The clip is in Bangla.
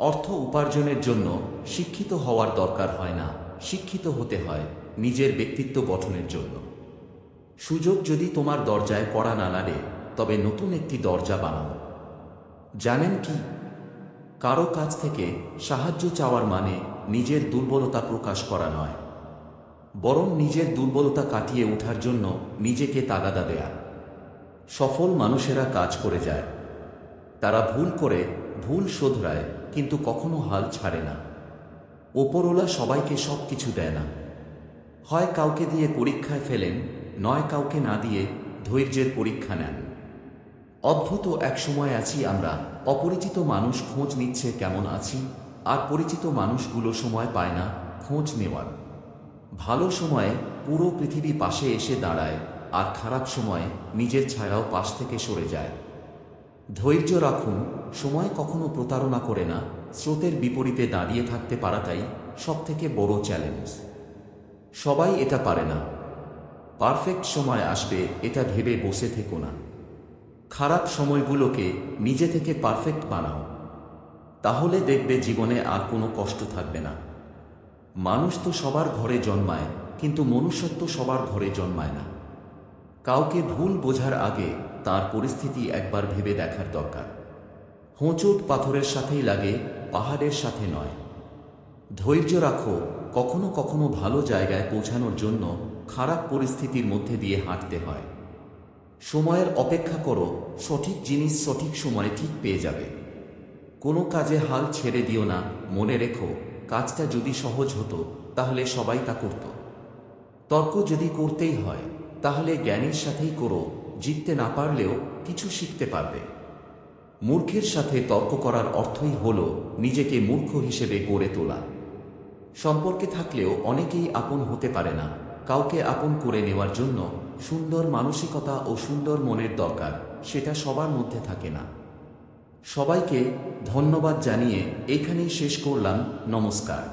অর্থ উপার্জনের জন্য শিক্ষিত হওয়ার দরকার হয় না, শিক্ষিত হতে হয় নিজের ব্যক্তিত্ব গঠনের জন্য। সুযোগ যদি তোমার দরজায় কড়া না নাড়ে, তবে নতুন একটি দরজা বানাও। জানেন কি, কারো কাছ থেকে সাহায্য চাওয়ার মানে নিজের দুর্বলতা প্রকাশ করা নয়, বরং নিজের দুর্বলতা কাটিয়ে ওঠার জন্য নিজেকে তাগাদা দেয়া। সফল মানুষেরা কাজ করে যায়, তারা ভুল করে, ভুল শোধরায়, কিন্তু কখনো হাল ছাড়ে না। ওপরওয়ালা সবাইকে সব কিছু দেয় না, হয় কাউকে দিয়ে পরীক্ষায় ফেলেন, নয় কাউকে না দিয়ে ধৈর্যের পরীক্ষা নেন। অদ্ভুত এক সময় আছি আমরা, অপরিচিত মানুষ খোঁজ নিচ্ছে কেমন আছি, আর পরিচিত মানুষগুলো সময় পায় না খোঁজ নেওয়ার। ভালো সময়ে পুরো পৃথিবী পাশে এসে দাঁড়ায়, আর খারাপ সময়ে নিজের ছায়াও পাশ থেকে সরে যায়। ধৈর্য রাখুন, সময় কখনো প্রতারণা করে না। স্রোতের বিপরীতে দাঁড়িয়ে থাকতে পারাটাই সবথেকে বড় চ্যালেঞ্জ। সবাই এটা পারে না। পারফেক্ট সময় আসবে এটা ভেবে বসে থেকো না। খারাপ সময়গুলোকে নিজে থেকে পারফেক্ট বানাও, তাহলে দেখবে জীবনে আর কোনো কষ্ট থাকবে না। মানুষ তো সবার ঘরে জন্মায়, কিন্তু মনুষ্যত্ব সবার ঘরে জন্মায় না। কাউকে ভুল বোঝার আগে তার পরিস্থিতি একবার ভেবে দেখার দরকার। হোঁচট পাথরের সাথেই লাগে, পাহাড়ের সাথে নয়। ধৈর্য রাখো, কখনো কখনো ভালো জায়গায় পৌঁছানোর জন্য খারাপ পরিস্থিতির মধ্যে দিয়ে হাঁটতে হয়। সময়ের অপেক্ষা করো, সঠিক জিনিস সঠিক সময়ে ঠিক পেয়ে যাবে। কোনো কাজে হাল ছেড়ে দিও না, মনে রেখো, কাজটা যদি সহজ হতো তাহলে সবাই তা করত। তর্ক যদি করতেই হয় তাহলে জ্ঞানীর সাথেই করো, জিততে না পারলেও কিছু শিখতে পারবে। মূর্খের সাথে তর্ক করার অর্থই হল নিজেকে মূর্খ হিসেবে গড়ে তোলা। সম্পর্কে থাকলেও অনেকেই আপন হতে পারে না। কাউকে আপন করে নেওয়ার জন্য সুন্দর মানসিকতা ও সুন্দর মনের দরকার, সেটা সবার মধ্যে থাকে না। সবাইকে ধন্যবাদ জানিয়ে এখানেই শেষ করলাম। নমস্কার।